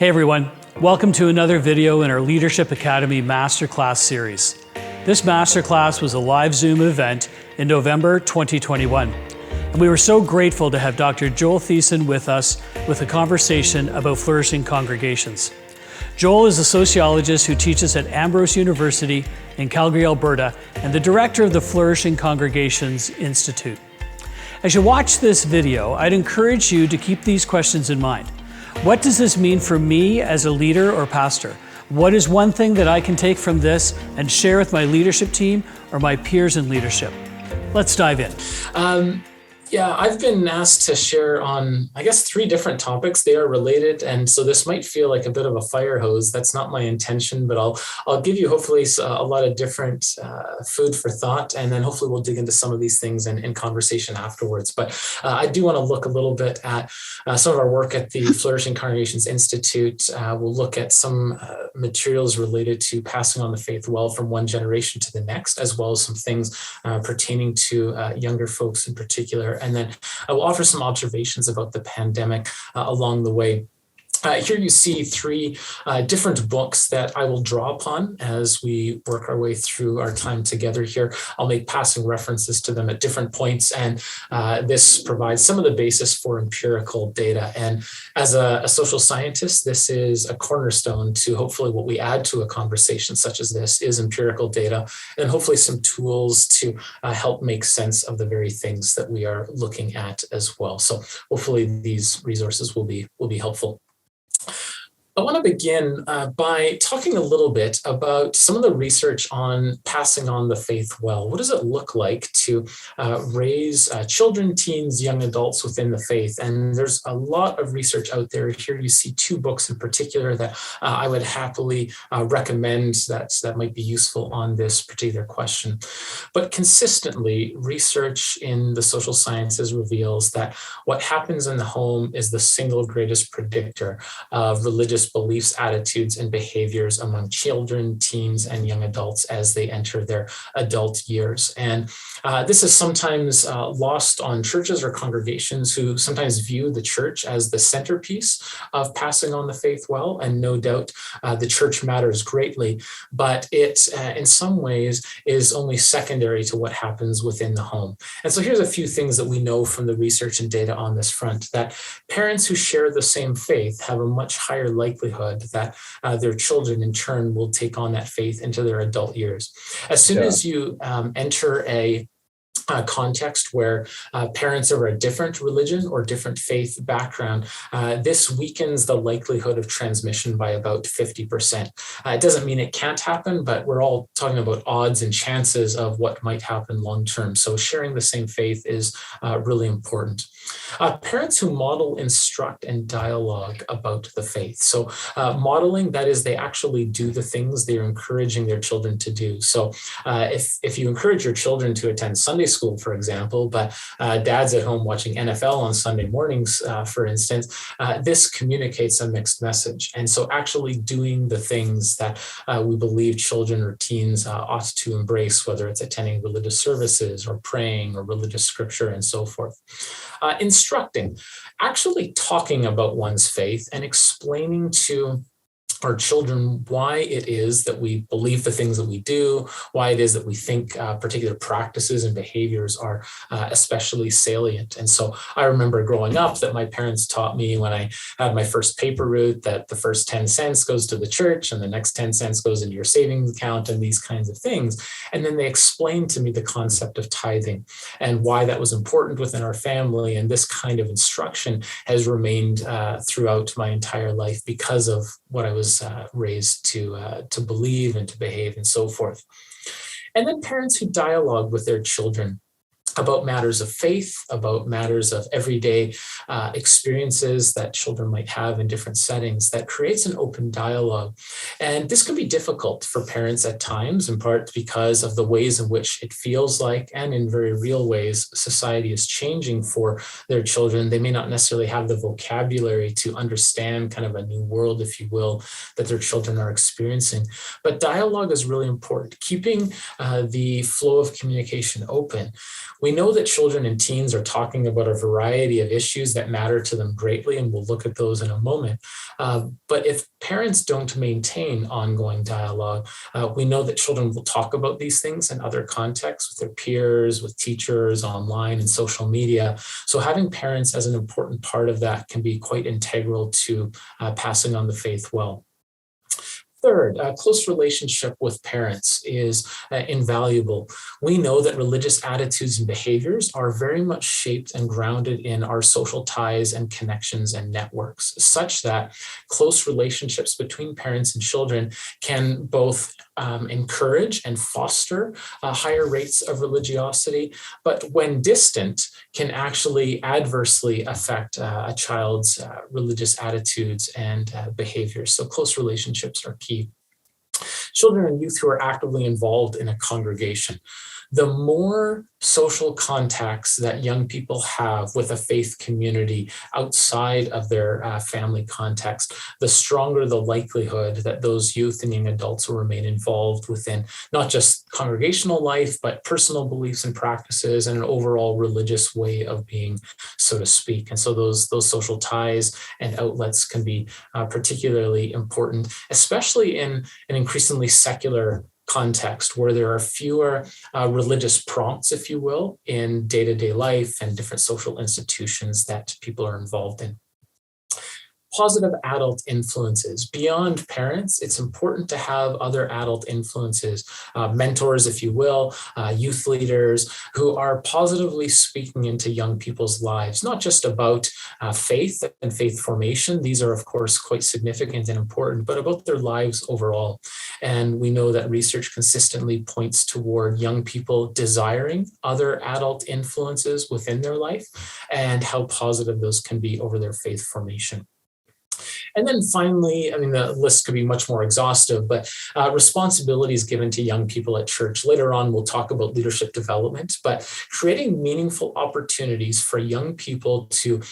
Hey everyone, welcome to another video in our Leadership Academy Masterclass series. This Masterclass was a live Zoom event in November 2021. And we were so grateful to have Dr. Joel Thiessen with us with a conversation about flourishing congregations. Joel is a sociologist who teaches at Ambrose University in Calgary, Alberta, and the director of the Flourishing Congregations Institute. As you watch this video, I'd encourage you to keep these questions in mind. What does this mean for me as a leader or pastor? What is one thing that I can take from this and share with my leadership team or my peers in leadership? Let's dive in. I've been asked to share on, I guess, 3 different topics. They are related, and so this might feel like a bit of a fire hose. That's not my intention, but I'll give you hopefully a lot of different food for thought, and then hopefully we'll dig into some of these things in conversation afterwards. But I do want to look a little bit at some of our work at the Flourishing Congregations Institute. We'll look at some materials related to passing on the faith well from one generation to the next, as well as some things pertaining to younger folks in particular. And then I will offer some observations about the pandemic along the way. Here you see 3 different books that I will draw upon as we work our way through our time together here. I'll make passing references to them at different points, and this provides some of the basis for empirical data. And as a social scientist, this is a cornerstone to hopefully what we add to a conversation such as this is empirical data, and hopefully some tools to help make sense of the very things that we are looking at as well. So hopefully these resources will be helpful. I want to begin by talking a little bit about some of the research on passing on the faith well. What does it look like to raise children, teens, young adults within the faith? And there's a lot of research out there. Here you see 2 books in particular that I would happily recommend that might be useful on this particular question. But consistently, research in the social sciences reveals that what happens in the home is the single greatest predictor of religious beliefs, attitudes, and behaviors among children, teens, and young adults as they enter their adult years. And this is sometimes lost on churches or congregations who sometimes view the church as the centerpiece of passing on the faith well. And no doubt the church matters greatly, but it in some ways is only secondary to what happens within the home. And so here's a few things that we know from the research and data on this front, that parents who share the same faith have a much higher likelihood that their children in turn will take on that faith into their adult years. As soon as you enter a context where parents are a different religion or different faith background, this weakens the likelihood of transmission by about 50%. It doesn't mean it can't happen, but we're all talking about odds and chances of what might happen long term. So sharing the same faith is really important. Parents who model, instruct, and dialogue about the faith. So modeling, that is, they actually do the things they're encouraging their children to do. So if you encourage your children to attend Sunday school, for example, but dad's at home watching NFL on Sunday mornings, for instance, this communicates a mixed message. And so actually doing the things that we believe children or teens ought to embrace, whether it's attending religious services or praying or religious scripture and so forth. Instructing, actually talking about one's faith and explaining to our children why it is that we believe the things that we do, why it is that we think particular practices and behaviors are especially salient. And so I remember growing up that my parents taught me when I had my first paper route that the first 10 cents goes to the church and the next 10 cents goes into your savings account and these kinds of things. And then they explained to me the concept of tithing and why that was important within our family. And this kind of instruction has remained throughout my entire life because of what I was raised to believe and to behave and so forth. And then parents who dialogue with their children about matters of faith, about matters of everyday experiences that children might have in different settings, that creates an open dialogue. And this can be difficult for parents at times, in part because of the ways in which it feels like, and in very real ways, society is changing for their children. They may not necessarily have the vocabulary to understand kind of a new world, if you will, that their children are experiencing. But dialogue is really important, keeping the flow of communication open. We know that children and teens are talking about a variety of issues that matter to them greatly, and we'll look at those in a moment. But if parents don't maintain ongoing dialogue, we know that children will talk about these things in other contexts with their peers, with teachers, online, and social media. So having parents as an important part of that can be quite integral to passing on the faith well. Third, a close relationship with parents is invaluable. We know that religious attitudes and behaviors are very much shaped and grounded in our social ties and connections and networks, such that close relationships between parents and children can both encourage and foster higher rates of religiosity, but when distant, can actually adversely affect a child's religious attitudes and behaviors. So close relationships are key. Children and youth who are actively involved in a congregation. The more social contacts that young people have with a faith community outside of their family context, the stronger the likelihood that those youth and young adults will remain involved within not just congregational life, but personal beliefs and practices and an overall religious way of being, so to speak. And so those social ties and outlets can be particularly important, especially in an increasingly secular context where there are fewer religious prompts, if you will, in day-to-day life and different social institutions that people are involved in. Positive adult influences. Beyond parents, it's important to have other adult influences, mentors, if you will, youth leaders who are positively speaking into young people's lives, not just about faith and faith formation. These are, of course, quite significant and important, but about their lives overall. And we know that research consistently points toward young people desiring other adult influences within their life and how positive those can be over their faith formation. And then finally, I mean, the list could be much more exhaustive, but responsibilities given to young people at church. Later on, we'll talk about leadership development, but creating meaningful opportunities for young people to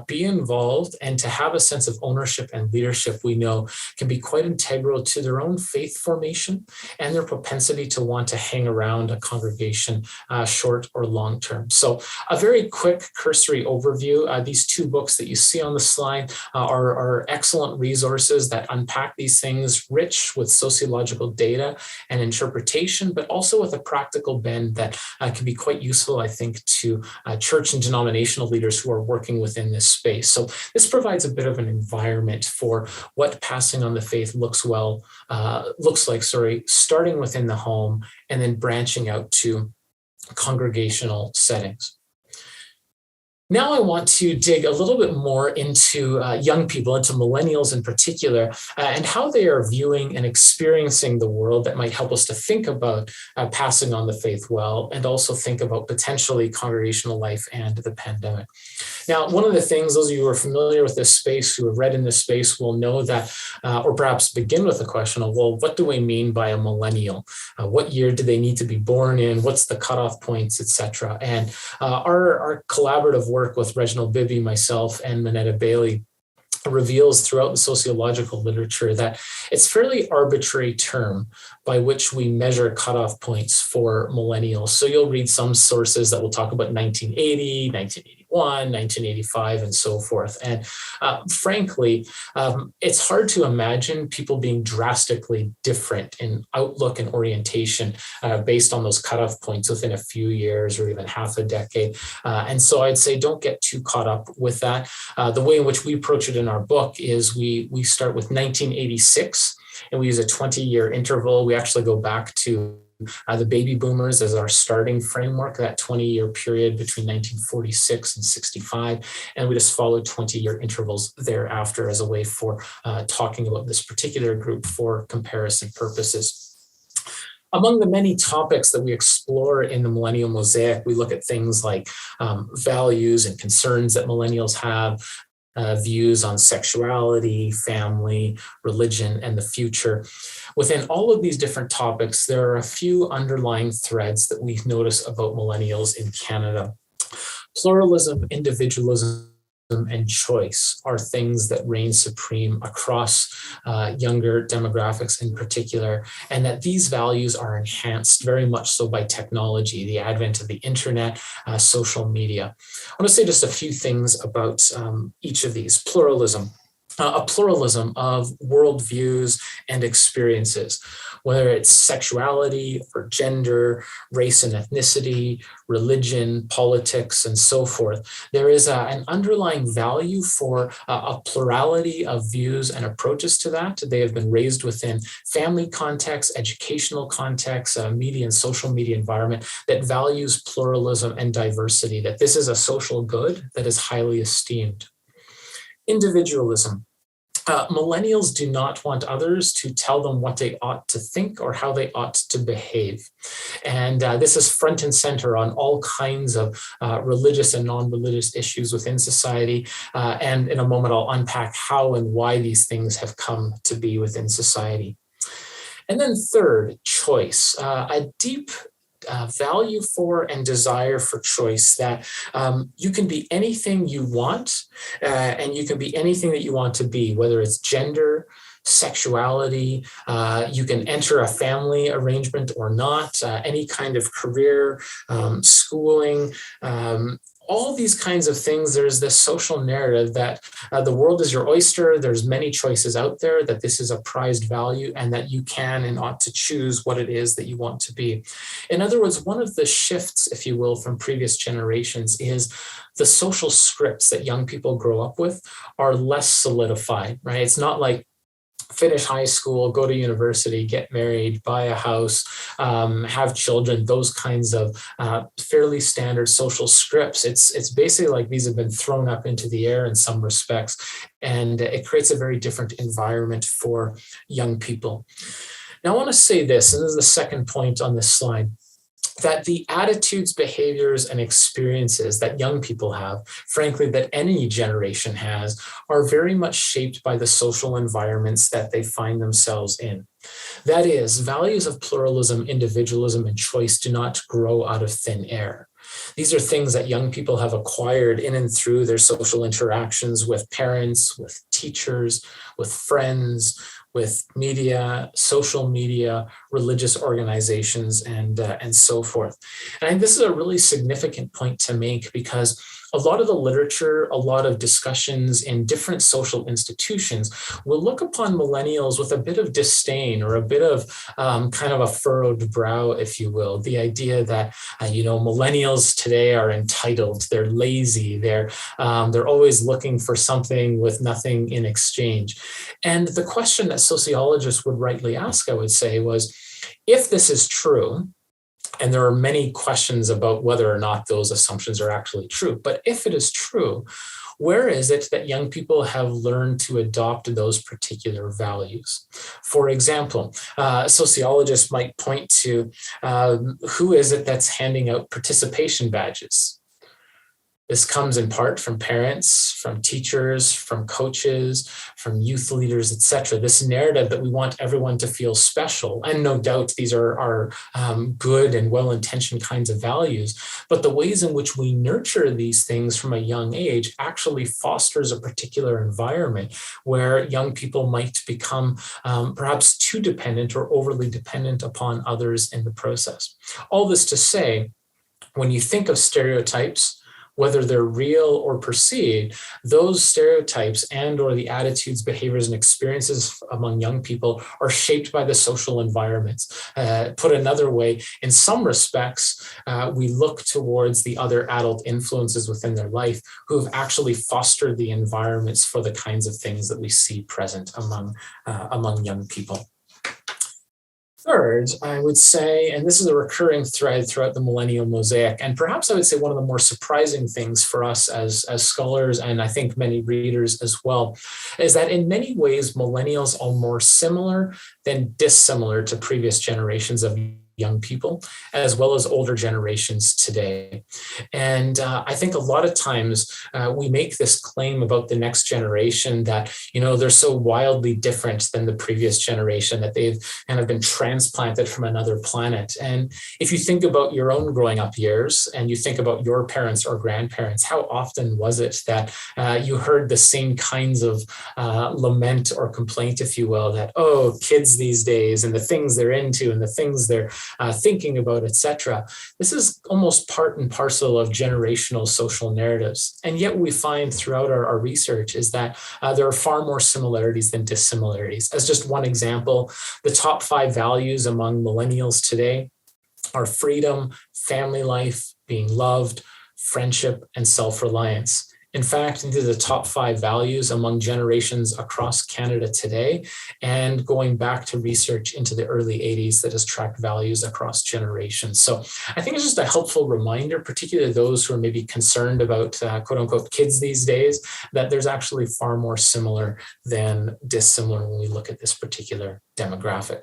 be involved and to have a sense of ownership and leadership, we know can be quite integral to their own faith formation and their propensity to want to hang around a congregation short or long term. So a very quick cursory overview. These two books that you see on the slide are excellent resources that unpack these things, rich with sociological data and interpretation, but also with a practical bend that can be quite useful, I think, to church and denominational leaders who are working within this space. So this provides a bit of an environment for what passing on the faith looks like, starting within the home and then branching out to congregational settings. Now I want to dig a little bit more into young people, into millennials in particular, and how they are viewing and experiencing the world that might help us to think about passing on the faith well, and also think about potentially congregational life and the pandemic. Now, one of the things, those of you who are familiar with this space, who have read in this space, will know that, or perhaps begin with the question of, well, what do we mean by a millennial? What year do they need to be born in? What's the cutoff points, etc.? And our collaborative work with Reginald Bibby, myself, and Minetta Bailey reveals throughout the sociological literature that it's a fairly arbitrary term by which we measure cutoff points for millennials. So you'll read some sources that will talk about 1980, 1981, 1985, and so forth. And frankly, it's hard to imagine people being drastically different in outlook and orientation based on those cutoff points within a few years or even half a decade. And so I'd say don't get too caught up with that. The way in which we approach it in our book is we start with 1986 and we use a 20-year interval. We actually go back to the baby boomers as our starting framework, that 20-year period between 1946 and 65. And we just follow 20-year intervals thereafter as a way for talking about this particular group for comparison purposes. Among the many topics that we explore in the Millennial Mosaic, we look at things like values and concerns that millennials have, views on sexuality, family, religion, and the future. Within all of these different topics, there are a few underlying threads that we notice about millennials in Canada. Pluralism, individualism, and choice are things that reign supreme across younger demographics in particular, and that these values are enhanced very much so by technology, the advent of the internet, social media. I want to say just a few things about each of these. Pluralism. A pluralism of worldviews and experiences, whether it's sexuality or gender, race and ethnicity, religion, politics, and so forth. There is an underlying value for a plurality of views and approaches to that. They have been raised within family context, educational context, media and social media environment that values pluralism and diversity, that this is a social good that is highly esteemed. Individualism. Millennials do not want others to tell them what they ought to think or how they ought to behave. And this is front and center on all kinds of religious and non-religious issues within society. And in a moment, I'll unpack how and why these things have come to be within society. And then third, choice. A deep value for and desire for choice, that you can be anything you want and you can be anything that you want to be, whether it's gender, sexuality, you can enter a family arrangement or not, any kind of career, schooling, all these kinds of things. There's this social narrative that the world is your oyster. There's many choices out there, that this is a prized value, and that you can and ought to choose what it is that you want to be. In other words, one of the shifts, if you will, from previous generations is the social scripts that young people grow up with are less solidified, right? It's not like finish high school, go to university, get married, buy a house, have children, those kinds of fairly standard social scripts. It's basically like these have been thrown up into the air in some respects, and it creates a very different environment for young people. Now, I want to say this, and this is the second point on this slide, that the attitudes, behaviors, and experiences that young people have, frankly, that any generation has, are very much shaped by the social environments that they find themselves in. That is, values of pluralism, individualism, and choice do not grow out of thin air. These are things that young people have acquired in and through their social interactions with parents, with teachers, with friends, with media, social media, religious organizations, and so forth. And I think this is a really significant point to make, because a lot of the literature, a lot of discussions in different social institutions will look upon millennials with a bit of disdain, or a bit of kind of a furrowed brow, if you will. The idea that, millennials today are entitled, they're lazy, they're always looking for something with nothing in exchange. And the question that sociologists would rightly ask, I would say, was, if this is true, and there are many questions about whether or not those assumptions are actually true, but if it is true, where is it that young people have learned to adopt those particular values? For example, sociologists might point to who is it that's handing out participation badges? This comes in part from parents, from teachers, from coaches, from youth leaders, etc. This narrative that we want everyone to feel special. And no doubt these are good and well-intentioned kinds of values. But the ways in which we nurture these things from a young age actually fosters a particular environment where young people might become perhaps too dependent or overly dependent upon others in the process. All this to say, when you think of stereotypes, whether they're real or perceived, those stereotypes and or the attitudes, behaviors, and experiences among young people are shaped by the social environments. Put another way, in some respects, we look towards the other adult influences within their life who have actually fostered the environments for the kinds of things that we see present among young people. Third, I would say, and this is a recurring thread throughout the millennial mosaic, and perhaps I would say one of the more surprising things for us as scholars, and I think many readers as well, is that in many ways, millennials are more similar than dissimilar to previous generations of young people as well as older generations today. And I think a lot of times we make this claim about the next generation that, they're so wildly different than the previous generation, that they've kind of been transplanted from another planet. And if you think about your own growing up years and you think about your parents or grandparents, how often was it that you heard the same kinds of lament or complaint, if you will, that, oh, kids these days and the things they're into and the things they're thinking about, etc. This is almost part and parcel of generational social narratives. And yet we find throughout our research is that there are far more similarities than dissimilarities. As just one example, the top 5 values among millennials today are freedom, family life, being loved, friendship, and self-reliance. In fact, these are the top 5 values among generations across Canada today, and going back to research into the early 80s that has tracked values across generations. So I think it's just a helpful reminder, particularly those who are maybe concerned about quote unquote kids these days, that there's actually far more similar than dissimilar when we look at this particular demographic.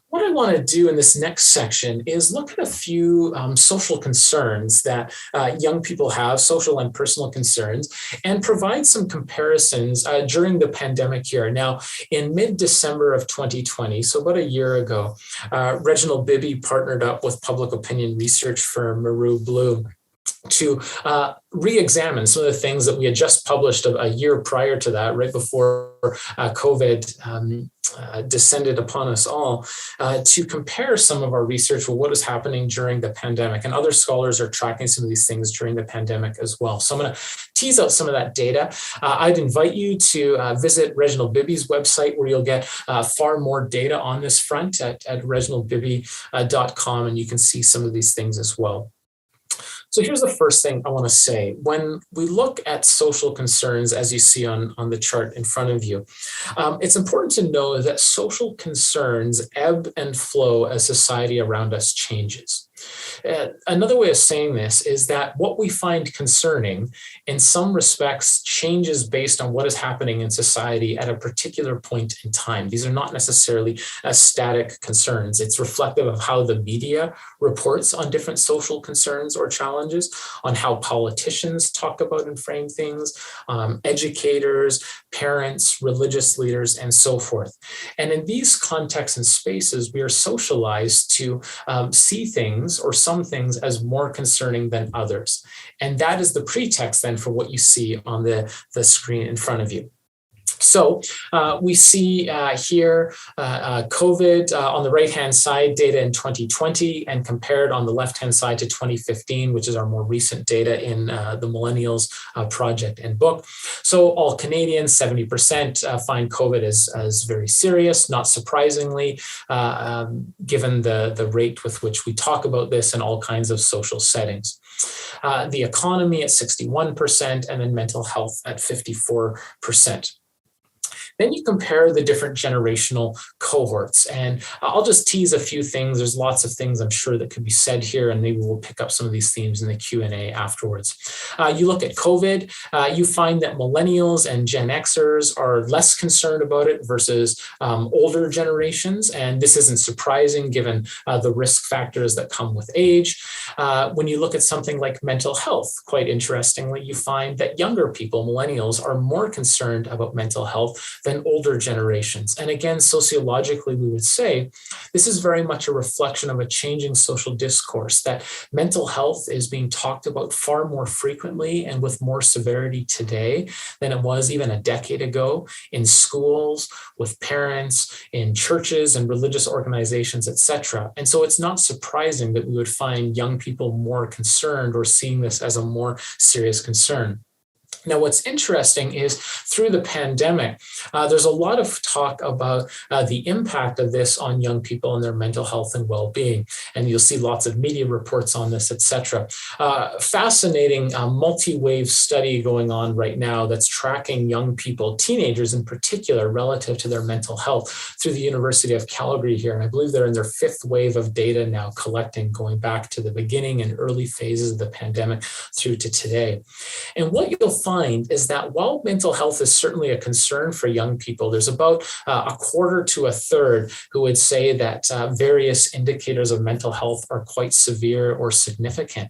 What I want to do in this next section is look at a few social concerns that young people have, social and personal concerns, and provide some comparisons during the pandemic year. Now, in mid-December of 2020, so about a year ago, Reginald Bibby partnered up with public opinion research firm Maru Blue to re-examine some of the things that we had just published a year prior to that, right before COVID descended upon us all, to compare some of our research with what is happening during the pandemic. And other scholars are tracking some of these things during the pandemic as well. So I'm going to tease out some of that data. I'd invite you to visit Reginald Bibby's website, where you'll get far more data on this front at reginaldbibby.com, and you can see some of these things as well. So here's the first thing I want to say. When we look at social concerns, as you see on the chart in front of you, it's important to know that social concerns ebb and flow as society around us changes. Another way of saying this is that what we find concerning in some respects changes based on what is happening in society at a particular point in time. These are not necessarily static concerns. It's reflective of how the media reports on different social concerns or challenges, on how politicians talk about and frame things, educators, parents, religious leaders, and so forth. And in these contexts and spaces, we are socialized to see things or some things as more concerning than others. And that is the pretext then for what you see on the screen in front of you. So we see here COVID on the right-hand side, data in 2020, and compared on the left-hand side to 2015, which is our more recent data in the Millennials project and book. So all Canadians, 70% find COVID as very serious, not surprisingly, given the rate with which we talk about this in all kinds of social settings. The economy at 61%, and then mental health at 54%. Then you compare the different generational cohorts, and I'll just tease a few things. There's lots of things I'm sure that could be said here, and maybe we'll pick up some of these themes in the Q&A afterwards. You look at COVID, you find that millennials and Gen Xers are less concerned about it versus older generations, and this isn't surprising given the risk factors that come with age. When you look at something like mental health, quite interestingly, you find that younger people, millennials, are more concerned about mental health than older generations. And again, sociologically, we would say this is very much a reflection of a changing social discourse, that mental health is being talked about far more frequently and with more severity today than it was even a decade ago in schools, with parents, in churches and religious organizations, etc. And so it's not surprising that we would find young people more concerned or seeing this as a more serious concern. Now, what's interesting is through the pandemic, there's a lot of talk about the impact of this on young people and their mental health and well-being. And you'll see lots of media reports on this, etc. Fascinating multi-wave study going on right now that's tracking young people, teenagers in particular, relative to their mental health through the University of Calgary here. And I believe they're in their 5th wave of data now collecting, going back to the beginning and early phases of the pandemic through to today. And what you'll find find is that while mental health is certainly a concern for young people, there's about a quarter to a third who would say that various indicators of mental health are quite severe or significant.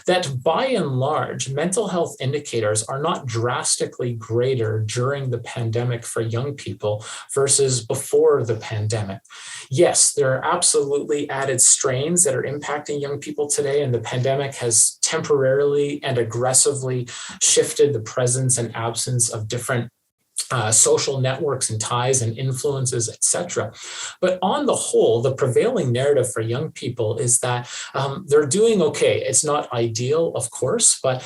That by and large, mental health indicators are not drastically greater during the pandemic for young people versus before the pandemic. Yes, there are absolutely added strains that are impacting young people today, and the pandemic has temporarily and aggressively shifted the presence and absence of different social networks and ties and influences, etc. But on the whole, the prevailing narrative for young people is that they're doing okay. It's not ideal, of course, but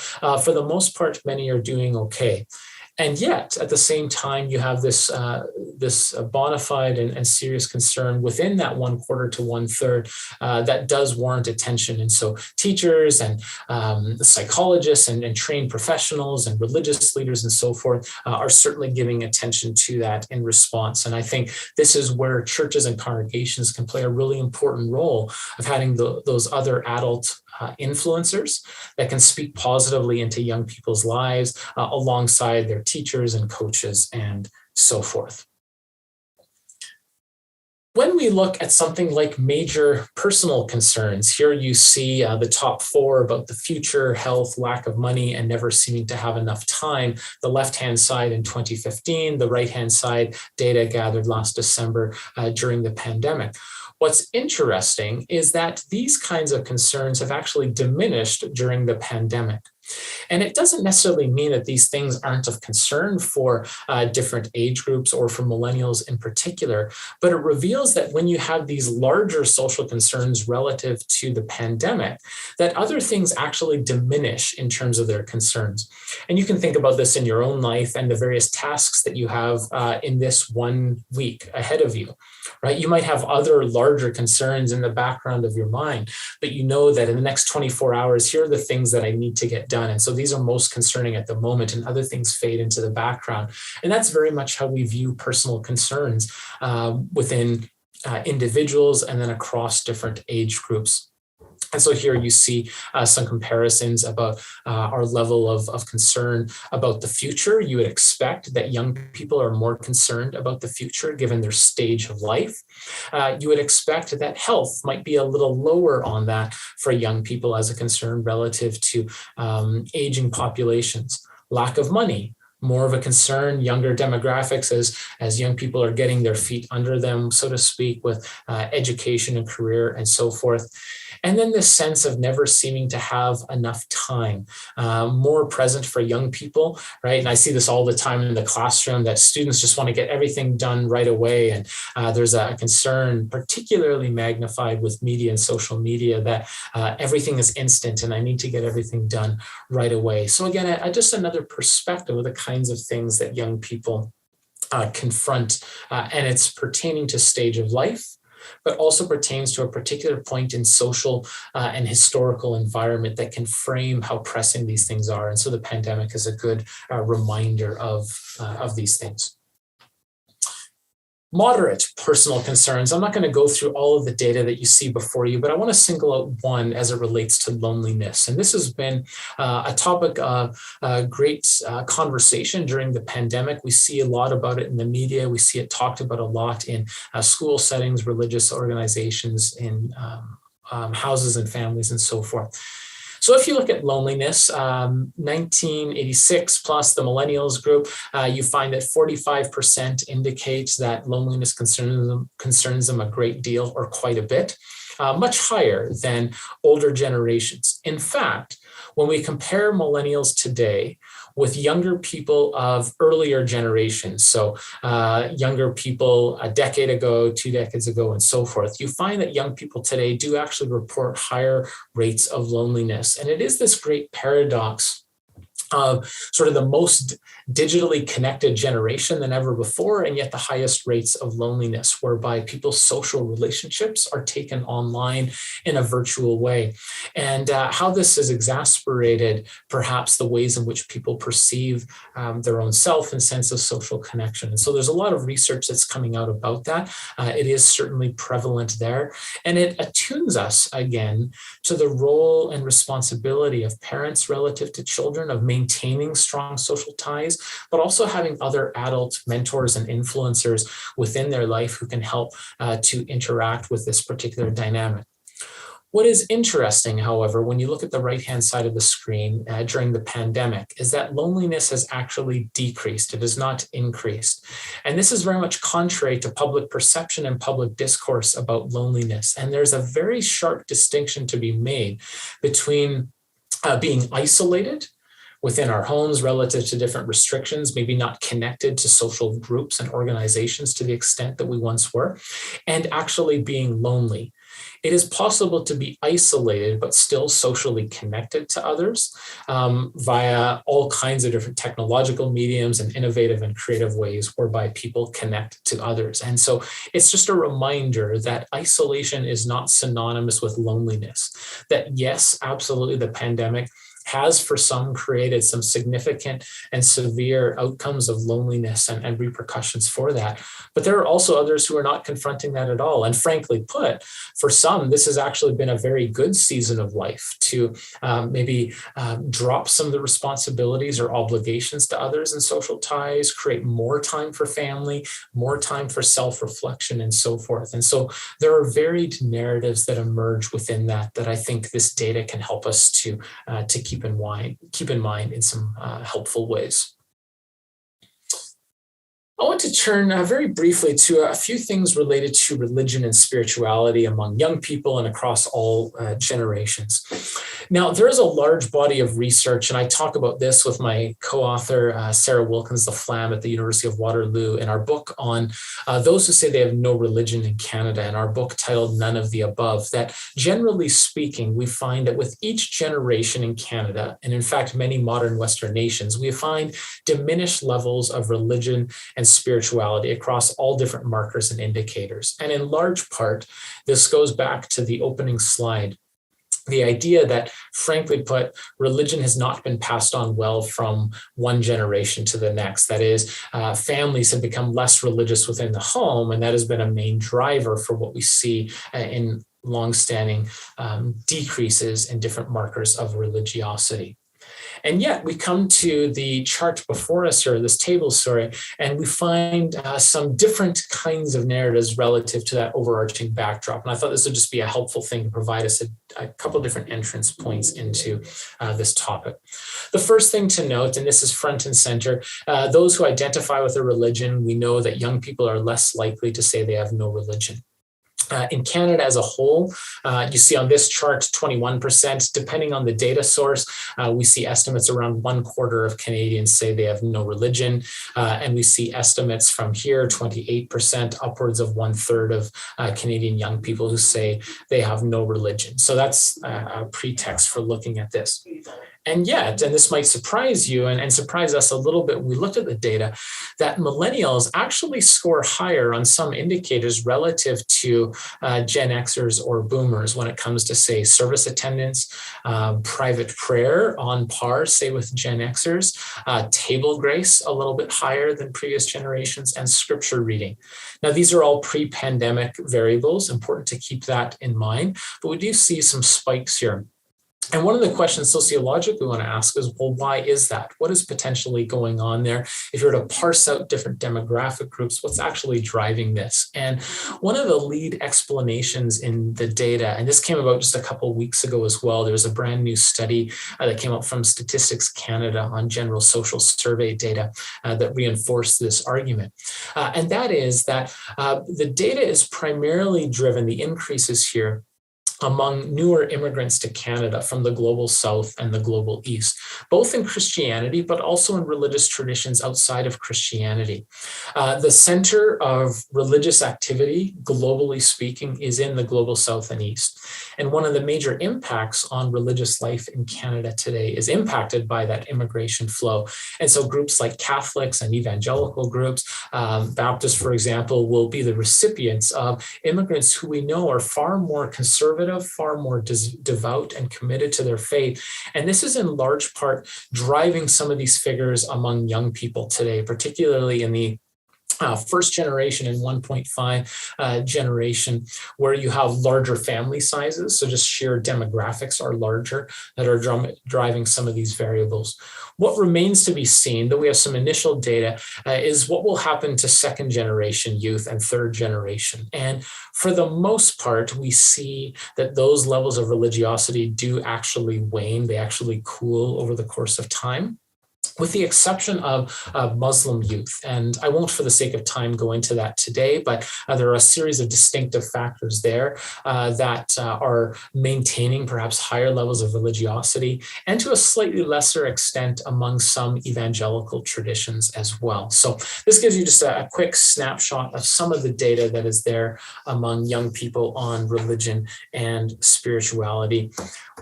for the most part, many are doing okay. And yet, at the same time, you have this bona fide and serious concern within that one quarter to one third that does warrant attention. And so teachers and psychologists and trained professionals and religious leaders and so forth are certainly giving attention to that in response. And I think this is where churches and congregations can play a really important role of having those other adult influencers that can speak positively into young people's lives alongside their teachers and coaches and so forth. When we look at something like major personal concerns, here you see the top four about the future, health, lack of money, and never seeming to have enough time. The left-hand side in 2015, the right-hand side data gathered last December during the pandemic. What's interesting is that these kinds of concerns have actually diminished during the pandemic. And it doesn't necessarily mean that these things aren't of concern for different age groups or for millennials in particular, but it reveals that when you have these larger social concerns relative to the pandemic, that other things actually diminish in terms of their concerns. And you can think about this in your own life and the various tasks that you have in this 1 week ahead of you, right? You might have other larger concerns in the background of your mind, but you know that in the next 24 hours, here are the things that I need to get done. And so these are most concerning at the moment, and other things fade into the background. And that's very much how we view personal concerns within individuals and then across different age groups. And so here you see some comparisons about our level of concern about the future. You would expect that young people are more concerned about the future given their stage of life. You would expect that health might be a little lower on that for young people as a concern relative to aging populations. Lack of money, more of a concern, younger demographics as young people are getting their feet under them, so to speak, with education and career and so forth. And then this sense of never seeming to have enough time, more present for young people, right? And I see this all the time in the classroom that students just want to get everything done right away. And there's a concern, particularly magnified with media and social media, that everything is instant and I need to get everything done right away. So again, just another perspective of the kinds of things that young people confront, and it's pertaining to stage of life, but also pertains to a particular point in social and historical environment that can frame how pressing these things are. And so the pandemic is a good reminder of these things. Moderate personal concerns. I'm not going to go through all of the data that you see before you, but I want to single out one as it relates to loneliness. And this has been a topic of great conversation during the pandemic. We see a lot about it in the media. We see it talked about a lot in school settings, religious organizations, in houses and families and so forth. So if you look at loneliness, 1986 plus the Millennials group, you find that 45% indicates that loneliness concerns them a great deal or quite a bit, much higher than older generations. In fact, when we compare millennials today with younger people of earlier generations, so younger people a decade ago, 2 decades ago, and so forth, you find that young people today do actually report higher rates of loneliness. And it is this great paradox of sort of the most digitally connected generation than ever before, and yet the highest rates of loneliness, whereby people's social relationships are taken online in a virtual way. And how this has exasperated perhaps the ways in which people perceive their own self and sense of social connection. And so there's a lot of research that's coming out about that. It is certainly prevalent there. And it attunes us again to the role and responsibility of parents relative to children, of maintaining maintaining strong social ties, but also having other adult mentors and influencers within their life who can help to interact with this particular dynamic. What is interesting, however, when you look at the right-hand side of the screen during the pandemic, is that loneliness has actually decreased. It has not increased. And this is very much contrary to public perception and public discourse about loneliness. And there's a very sharp distinction to be made between being isolated within our homes relative to different restrictions, maybe not connected to social groups and organizations to the extent that we once were, and actually being lonely. It is possible to be isolated, but still socially connected to others via all kinds of different technological mediums and innovative and creative ways whereby people connect to others. And so it's just a reminder that isolation is not synonymous with loneliness, that yes, absolutely, the pandemic has for some created some significant and severe outcomes of loneliness and repercussions for that. But there are also others who are not confronting that at all. And frankly put, for some, this has actually been a very good season of life to maybe drop some of the responsibilities or obligations to others in social ties, create more time for family, more time for self-reflection, and so forth. And so there are varied narratives that emerge within that I think this data can help us to keep in mind in some helpful ways. I want to turn very briefly to a few things related to religion and spirituality among young people and across all generations. Now, there is a large body of research, and I talk about this with my co-author, Sarah Wilkins LaFlamme at the University of Waterloo, in our book on those who say they have no religion in Canada, and our book titled None of the Above, that generally speaking, we find that with each generation in Canada, and in fact, many modern Western nations, we find diminished levels of religion and spirituality across all different markers and indicators. And in large part, this goes back to the opening slide. The idea that, frankly put, religion has not been passed on well from one generation to the next. That is, families have become less religious within the home, and that has been a main driver for what we see in longstanding decreases in different markers of religiosity. And yet we come to the chart before us, or this table, and we find some different kinds of narratives relative to that overarching backdrop. And I thought this would just be a helpful thing to provide us a couple of different entrance points into this topic. The first thing to note, and this is front and center, those who identify with a religion, we know that young people are less likely to say they have no religion. In Canada as a whole, you see on this chart 21%. Depending on the data source, we see estimates around 1/4 of Canadians say they have no religion. And we see estimates from here, 28%, upwards of 1/3 of Canadian young people who say they have no religion. So that's a pretext for looking at this. And yet, and this might surprise you and surprise us a little bit when we looked at the data, that millennials actually score higher on some indicators relative to Gen Xers or boomers when it comes to, say, service attendance, private prayer on par, say, with Gen Xers, table grace a little bit higher than previous generations, and scripture reading. Now, these are all pre-pandemic variables, important to keep that in mind, but we do see some spikes here. And one of the questions sociologically we want to ask is, well, why is that? What is potentially going on there? If you were to parse out different demographic groups, what's actually driving this? And one of the lead explanations in the data, and this came about just a couple of weeks ago as well, there was a brand new study that came out from Statistics Canada on general social survey data that reinforced this argument. And that is that the data is primarily driven, the increases here, among newer immigrants to Canada from the global South and the global East, both in Christianity, but also in religious traditions outside of Christianity. The center of religious activity, globally speaking, is in the global South and East. And one of the major impacts on religious life in Canada today is impacted by that immigration flow. And so groups like Catholics and evangelical groups, Baptists, for example, will be the recipients of immigrants who we know are far more conservative, far more devout and committed to their faith. And this is in large part driving some of these figures among young people today, particularly in the first generation and 1.5 generation, where you have larger family sizes. So just sheer demographics are larger that are driving some of these variables. What remains to be seen, though we have some initial data, is what will happen to second generation youth and third generation. And for the most part, we see that those levels of religiosity do actually wane. They actually cool over the course of time, with the exception of Muslim youth. And I won't, for the sake of time, go into that today, but there are a series of distinctive factors there that are maintaining perhaps higher levels of religiosity, and to a slightly lesser extent among some evangelical traditions as well. So this gives you just a quick snapshot of some of the data that is there among young people on religion and spirituality.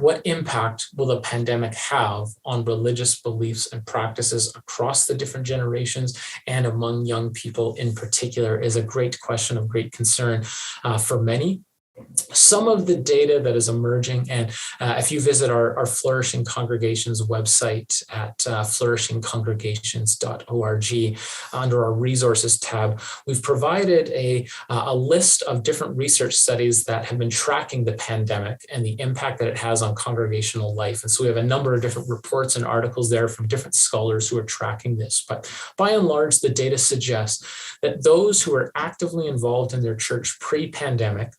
What impact will the pandemic have on religious beliefs and practices across the different generations and among young people in particular is a great question of great concern for many. Some of the data that is emerging, and if you visit our Flourishing Congregations website at flourishingcongregations.org, under our resources tab, we've provided a list of different research studies that have been tracking the pandemic and the impact that it has on congregational life. And so we have a number of different reports and articles there from different scholars who are tracking this. But by and large, the data suggests that those who are actively involved in their church pre-pandemic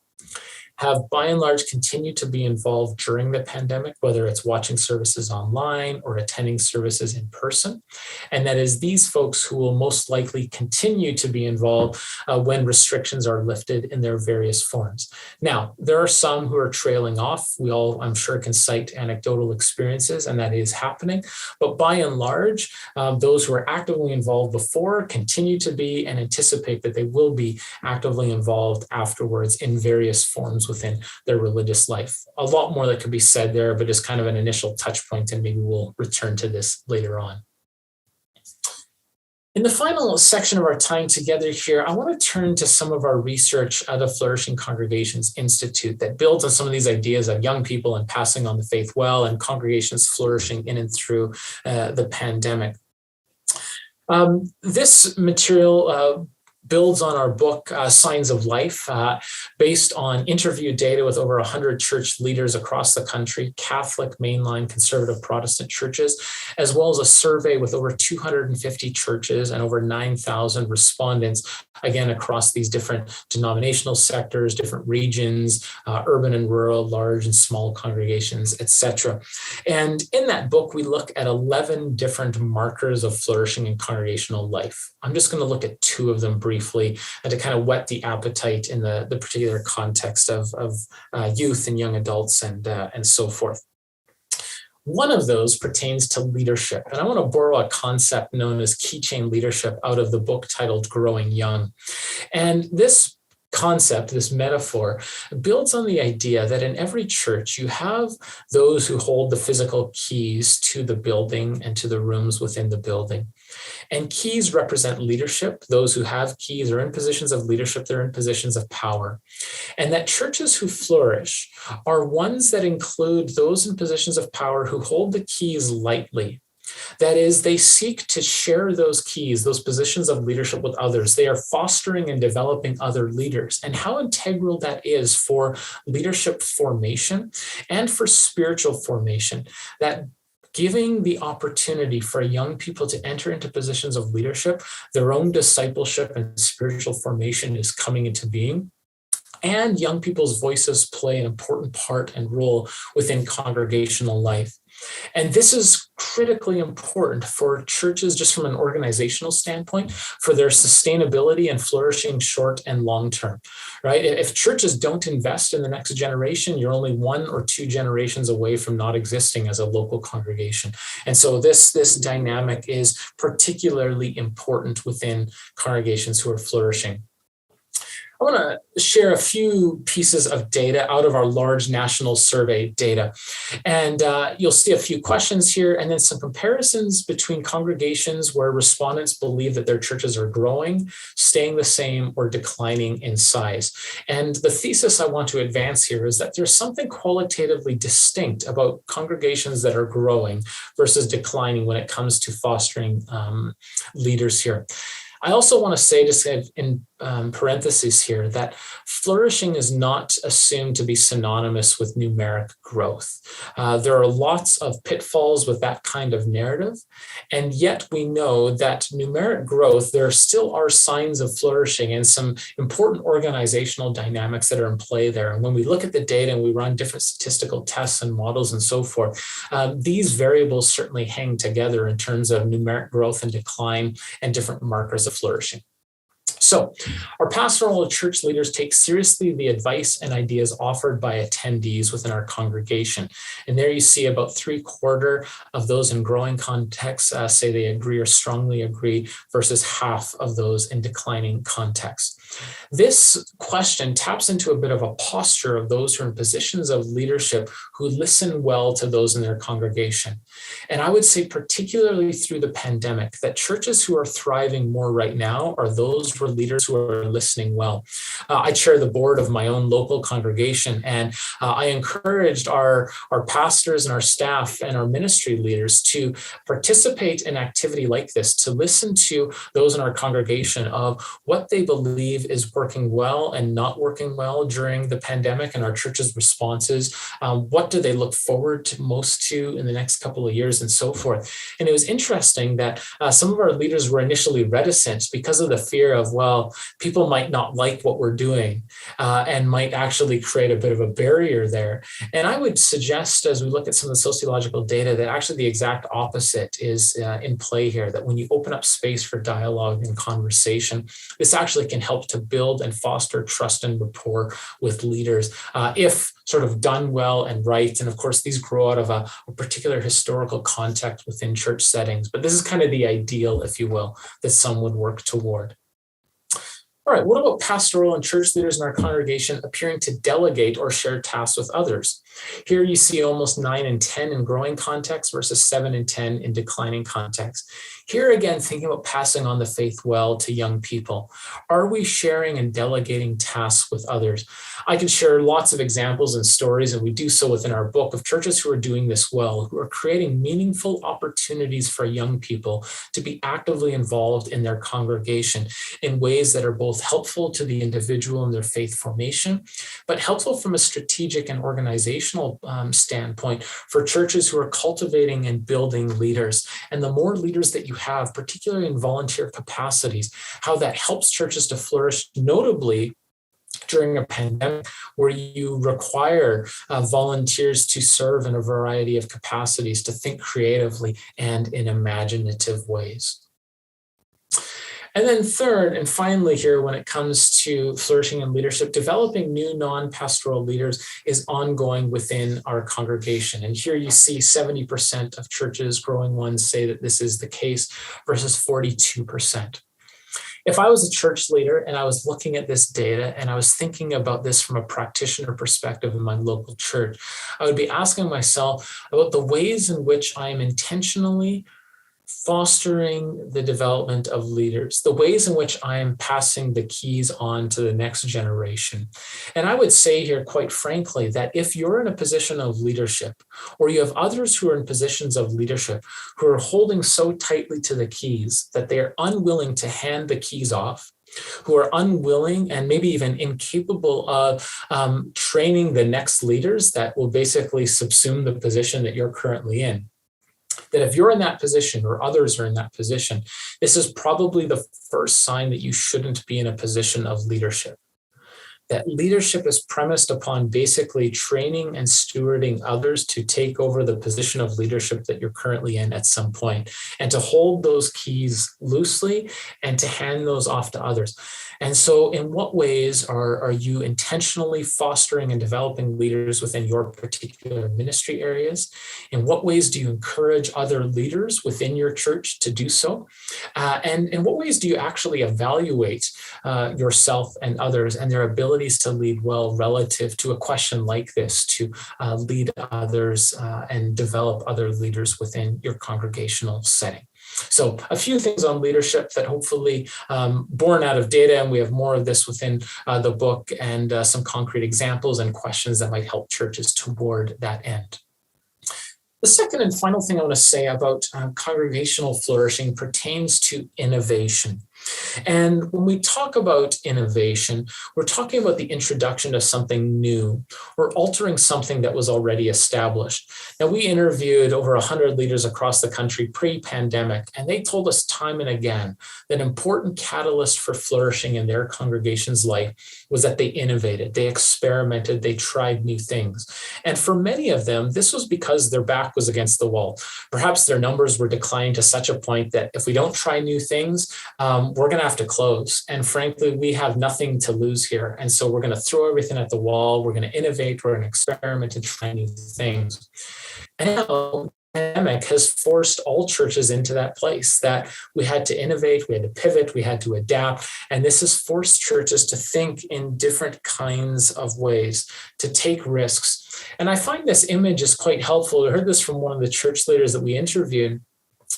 have by and large continued to be involved during the pandemic, whether it's watching services online or attending services in person. And that is these folks who will most likely continue to be involved when restrictions are lifted in their various forms. Now, there are some who are trailing off. We all, I'm sure, can cite anecdotal experiences, and that is happening. But by and large, those who were actively involved before continue to be, and anticipate that they will be actively involved afterwards in various forms within their religious life. A lot more that could be said there, but just kind of an initial touch point, and maybe we'll return to this later on. In the final section of our time together here, I want to turn to some of our research at the Flourishing Congregations Institute that builds on some of these ideas of young people and passing on the faith well, and congregations flourishing in and through the pandemic. This material builds on our book, Signs of Life, based on interview data with over 100 church leaders across the country, Catholic, mainline, conservative Protestant churches, as well as a survey with over 250 churches and over 9,000 respondents, again, across these different denominational sectors, different regions, urban and rural, large and small congregations, etc. And in that book, we look at 11 different markers of flourishing in congregational life. I'm just going to look at two of them briefly, and to kind of whet the appetite in the particular context of youth and young adults and so forth. One of those pertains to leadership, and I want to borrow a concept known as Keychain Leadership out of the book titled Growing Young. And this concept, this metaphor, builds on the idea that in every church you have those who hold the physical keys to the building and to the rooms within the building. And keys represent leadership. Those who have keys are in positions of leadership, they're in positions of power. And that churches who flourish are ones that include those in positions of power who hold the keys lightly. That is, they seek to share those keys, those positions of leadership with others. They are fostering and developing other leaders. And how integral that is for leadership formation and for spiritual formation, that giving the opportunity for young people to enter into positions of leadership, their own discipleship and spiritual formation is coming into being. And young people's voices play an important part and role within congregational life. And this is critically important for churches just from an organizational standpoint, for their sustainability and flourishing short and long term, right? If churches don't invest in the next generation, you're only 1 or 2 generations away from not existing as a local congregation. And so this dynamic is particularly important within congregations who are flourishing. I want to share a few pieces of data out of our large national survey data. And you'll see a few questions here, and then some comparisons between congregations where respondents believe that their churches are growing, staying the same, or declining in size. And the thesis I want to advance here is that there's something qualitatively distinct about congregations that are growing versus declining when it comes to fostering leaders here. I also want to say, just in parentheses here, that flourishing is not assumed to be synonymous with numeric growth. There are lots of pitfalls with that kind of narrative, and yet we know that numeric growth, there still are signs of flourishing and some important organizational dynamics that are in play there. And when we look at the data and we run different statistical tests and models and so forth, these variables certainly hang together in terms of numeric growth and decline and different markers of flourishing. So our pastoral church leaders take seriously the advice and ideas offered by attendees within our congregation. And there you see about 3/4 of those in growing contexts say they agree or strongly agree versus half of those in declining contexts. This question taps into a bit of a posture of those who are in positions of leadership who listen well to those in their congregation. And I would say particularly through the pandemic, that churches who are thriving more right now are those who are leaders who are listening well. I chair the board of my own local congregation, and I encouraged our pastors and our staff and our ministry leaders to participate in activity like this, to listen to those in our congregation of what they believe is working well and not working well during the pandemic and our church's responses. What do they look forward to most to in the next couple of years and so forth. And it was interesting that some of our leaders were initially reticent because of the fear of, well, people might not like what we're doing and might actually create a bit of a barrier there. And I would suggest, as we look at some of the sociological data, that actually the exact opposite is in play here, that when you open up space for dialogue and conversation, this actually can help to build and foster trust and rapport with leaders if sort of done well and right. And of course, these grow out of a particular historical context within church settings. But this is kind of the ideal, if you will, that some would work toward. All right, what about pastoral and church leaders in our congregation appearing to delegate or share tasks with others? Here you see almost 9 in 10 in growing context versus 7 in 10 in declining context. Here again, thinking about passing on the faith well to young people. Are we sharing and delegating tasks with others? I can share lots of examples and stories, and we do so within our book, of churches who are doing this well, who are creating meaningful opportunities for young people to be actively involved in their congregation in ways that are both helpful to the individual in their faith formation, but helpful from a strategic and organizational standpoint for churches who are cultivating and building leaders. And the more leaders that you have, particularly in volunteer capacities, how that helps churches to flourish, notably during a pandemic where you require volunteers to serve in a variety of capacities, to think creatively and in imaginative ways. And then third, and finally here, when it comes to flourishing in leadership, developing new non-pastoral leaders is ongoing within our congregation. And here you see 70% of churches, growing ones, say that this is the case versus 42%. If I was a church leader and I was looking at this data and I was thinking about this from a practitioner perspective in my local church, I would be asking myself about the ways in which I am intentionally fostering the development of leaders, the ways in which I am passing the keys on to the next generation. And I would say here, quite frankly, that if you're in a position of leadership, or you have others who are in positions of leadership who are holding so tightly to the keys that they are unwilling to hand the keys off, who are unwilling and maybe even incapable of training the next leaders that will basically subsume the position that you're currently in, that if you're in that position or others are in that position, this is probably the first sign that you shouldn't be in a position of leadership. That leadership is premised upon basically training and stewarding others to take over the position of leadership that you're currently in at some point, and to hold those keys loosely and to hand those off to others. And so in what ways are you intentionally fostering and developing leaders within your particular ministry areas? In what ways do you encourage other leaders within your church to do so? And in what ways do you actually evaluate yourself and others and their abilities to lead well relative to a question like this, to lead others and develop other leaders within your congregational setting? So a few things on leadership that hopefully born out of data, and we have more of this within the book, and some concrete examples and questions that might help churches toward that end. The second and final thing I want to say about congregational flourishing pertains to innovation. And when we talk about innovation, we're talking about the introduction of something new or altering something that was already established. Now, we interviewed over 100 leaders across the country pre-pandemic, and they told us time and again that an important catalyst for flourishing in their congregation's life was that they innovated, they experimented, they tried new things. And for many of them, this was because their back was against the wall. Perhaps their numbers were declining to such a point that if we don't try new things, we're going to have to close. And frankly, we have nothing to lose here. And so we're going to throw everything at the wall. We're going to innovate. We're going to experiment and try new things. And now, the pandemic has forced all churches into that place that we had to innovate, we had to pivot, we had to adapt. And this has forced churches to think in different kinds of ways, to take risks. And I find this image is quite helpful. I heard this from one of the church leaders that we interviewed,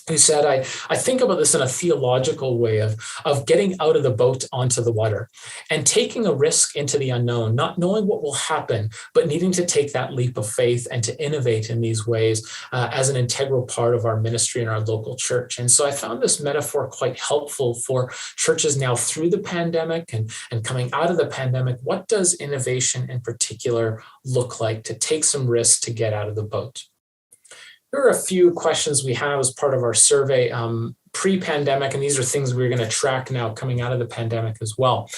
who said, I think about this in a theological way of getting out of the boat onto the water and taking a risk into the unknown, not knowing what will happen, but needing to take that leap of faith and to innovate in these ways as an integral part of our ministry in our local church. And so I found this metaphor quite helpful for churches now through the pandemic and coming out of the pandemic. What does innovation in particular look like to take some risks to get out of the boat? Here are a few questions we have as part of our survey pre-pandemic, and these are things we're going to track now coming out of the pandemic as well.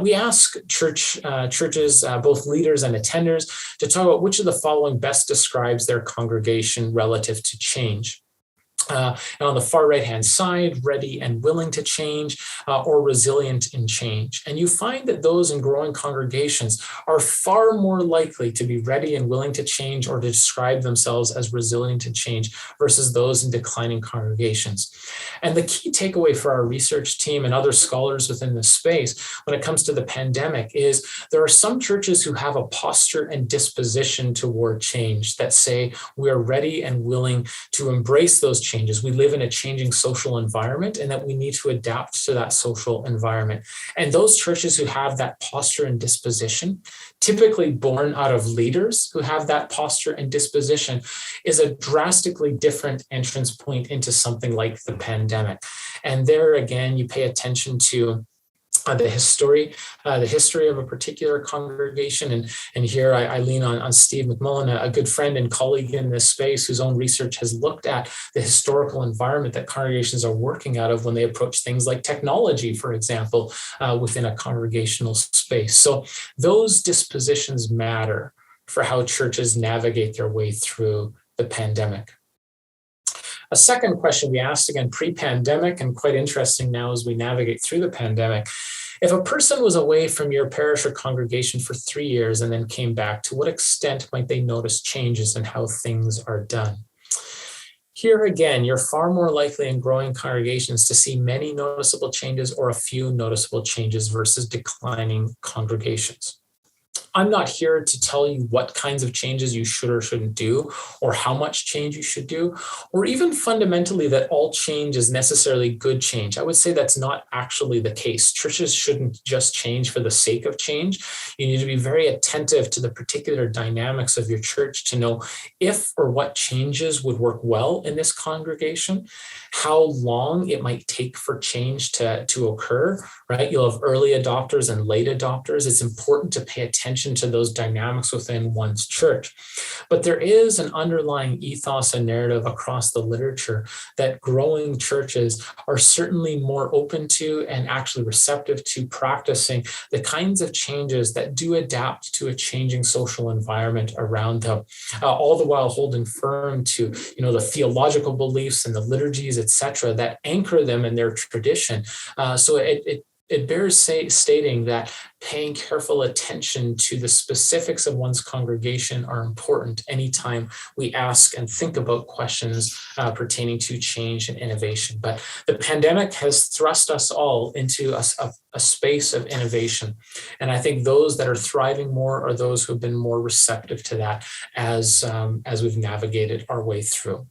We ask churches, both leaders and attenders, to talk about which of the following best describes their congregation relative to change. And on the far right-hand side, ready and willing to change, or resilient in change. And you find that those in growing congregations are far more likely to be ready and willing to change or to describe themselves as resilient to change versus those in declining congregations. And the key takeaway for our research team and other scholars within this space when it comes to the pandemic is there are some churches who have a posture and disposition toward change that say we are ready and willing to embrace those changes. We live in a changing social environment and that we need to adapt to that social environment. And those churches who have that posture and disposition, typically born out of leaders who have that posture and disposition, is a drastically different entrance point into something like the pandemic. And there again, you pay attention to the history of a particular congregation. And here I lean on Steve McMullen, a good friend and colleague in this space whose own research has looked at the historical environment that congregations are working out of when they approach things like technology, for example, within a congregational space. So those dispositions matter for how churches navigate their way through the pandemic. A second question we asked, again, pre-pandemic, and quite interesting now as we navigate through the pandemic. If a person was away from your parish or congregation for 3 years and then came back, to what extent might they notice changes in how things are done? Here again, you're far more likely in growing congregations to see many noticeable changes or a few noticeable changes versus declining congregations. I'm not here to tell you what kinds of changes you should or shouldn't do, or how much change you should do, or even fundamentally that all change is necessarily good change. I would say that's not actually the case. Churches shouldn't just change for the sake of change. You need to be very attentive to the particular dynamics of your church to know if or what changes would work well in this congregation, how long it might take for change to occur, right? You'll have early adopters and late adopters. It's important to pay attention to those dynamics within one's church. But there is an underlying ethos and narrative across the literature that growing churches are certainly more open to and actually receptive to practicing the kinds of changes that do adapt to a changing social environment around them, all the while holding firm to the theological beliefs and the liturgies, etc., that anchor them in their tradition. So it bears stating that paying careful attention to the specifics of one's congregation are important anytime we ask and think about questions pertaining to change and innovation. But the pandemic has thrust us all into a space of innovation. And I think those that are thriving more are those who have been more receptive to that as we've navigated our way through.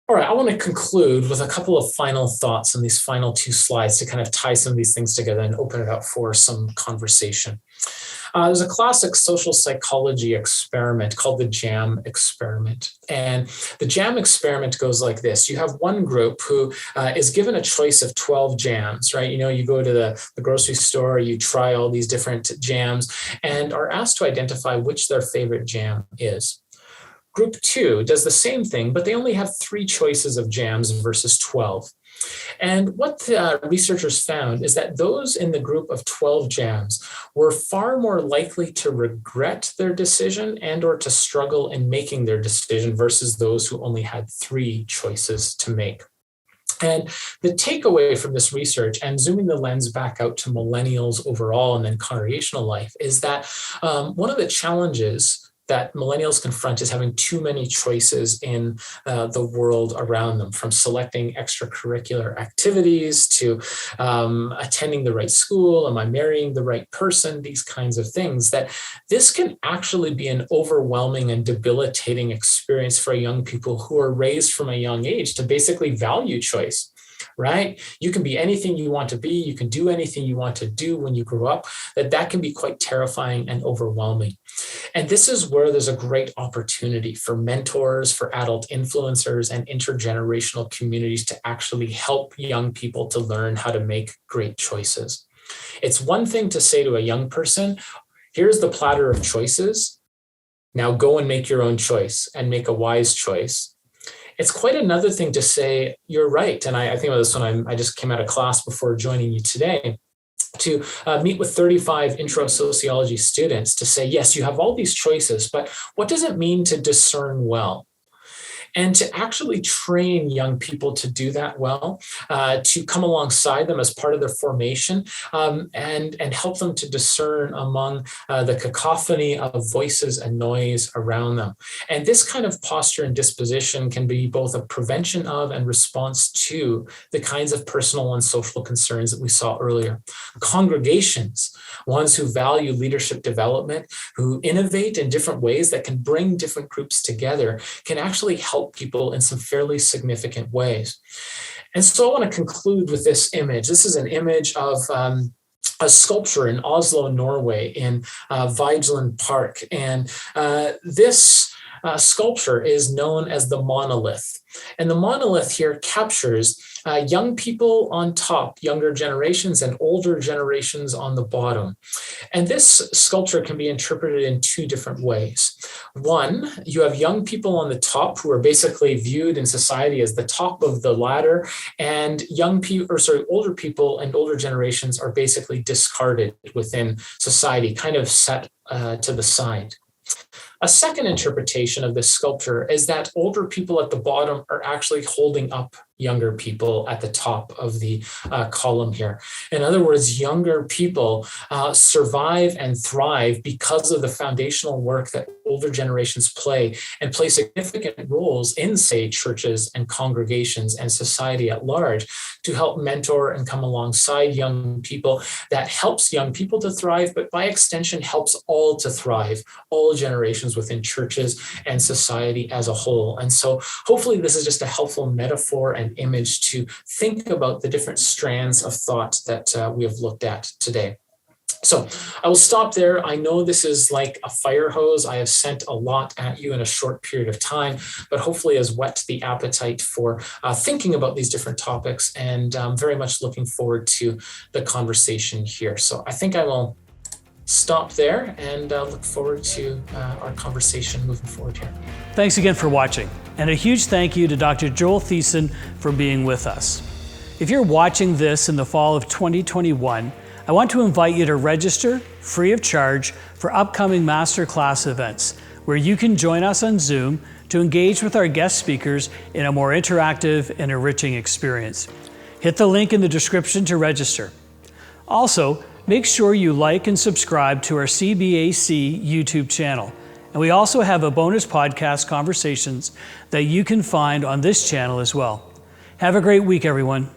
All right, I want to conclude with a couple of final thoughts on these final two slides to kind of tie some of these things together and open it up for some conversation. There's a classic social psychology experiment called the jam experiment. And the jam experiment goes like this. You have one group who is given a choice of 12 jams, right? You go to the grocery store, you try all these different jams and are asked to identify which their favorite jam is. Group 2 does the same thing, but they only have 3 choices of jams versus 12. And what the researchers found is that those in the group of 12 jams were far more likely to regret their decision and or to struggle in making their decision versus those who only had 3 choices to make. And the takeaway from this research, and zooming the lens back out to millennials overall and then congregational life, is that one of the challenges that millennials confront is having too many choices in the world around them, from selecting extracurricular activities to attending the right school, am I marrying the right person, these kinds of things, that this can actually be an overwhelming and debilitating experience for young people who are raised from a young age to basically value choice. Right? You can be anything you want to be. You can do anything you want to do when you grow up. That can be quite terrifying and overwhelming. And this is where there's a great opportunity for mentors, for adult influencers, and intergenerational communities to actually help young people to learn how to make great choices. It's one thing to say to a young person, here's the platter of choices. Now go and make your own choice and make a wise choice. It's quite another thing to say, you're right. And I think about this when I just came out of class before joining you today, to meet with 35 intro sociology students to say, yes, you have all these choices, but what does it mean to discern well? And to actually train young people to do that well, to come alongside them as part of their formation, and help them to discern among the cacophony of voices and noise around them. And this kind of posture and disposition can be both a prevention of and response to the kinds of personal and social concerns that we saw earlier. Congregations, ones who value leadership development, who innovate in different ways that can bring different groups together, can actually help people in some fairly significant ways. And so I want to conclude with this image. This is an image of a sculpture in Oslo, Norway, in Vigeland Park. And this sculpture is known as the Monolith. And the monolith here captures young people on top, younger generations, and older generations on the bottom. And this sculpture can be interpreted in 2 different ways. One, you have young people on the top who are basically viewed in society as the top of the ladder, and older people and older generations are basically discarded within society, kind of set to the side. A second interpretation of this sculpture is that older people at the bottom are actually holding up younger people at the top of the column here. In other words, younger people survive and thrive because of the foundational work that older generations play significant roles in, say, churches and congregations and society at large to help mentor and come alongside young people. That helps young people to thrive, but by extension helps all to thrive, all generations within churches and society as a whole. And so hopefully this is just a helpful metaphor and image to think about the different strands of thought that we have looked at today. So I will stop there. I know this is like a fire hose. I have sent a lot at you in a short period of time, but hopefully has whet the appetite for thinking about these different topics, and I'm very much looking forward to the conversation here. So I think I will stop there and look forward to our conversation moving forward here. Thanks again for watching, and a huge thank you to Dr. Joel Thiessen for being with us. If you're watching this in the fall of 2021, I want to invite you to register free of charge for upcoming MasterClass events, where you can join us on Zoom to engage with our guest speakers in a more interactive and enriching experience. Hit the link in the description to register. Also, make sure you like and subscribe to our CBAC YouTube channel. And we also have a bonus podcast conversations that you can find on this channel as well. Have a great week, everyone.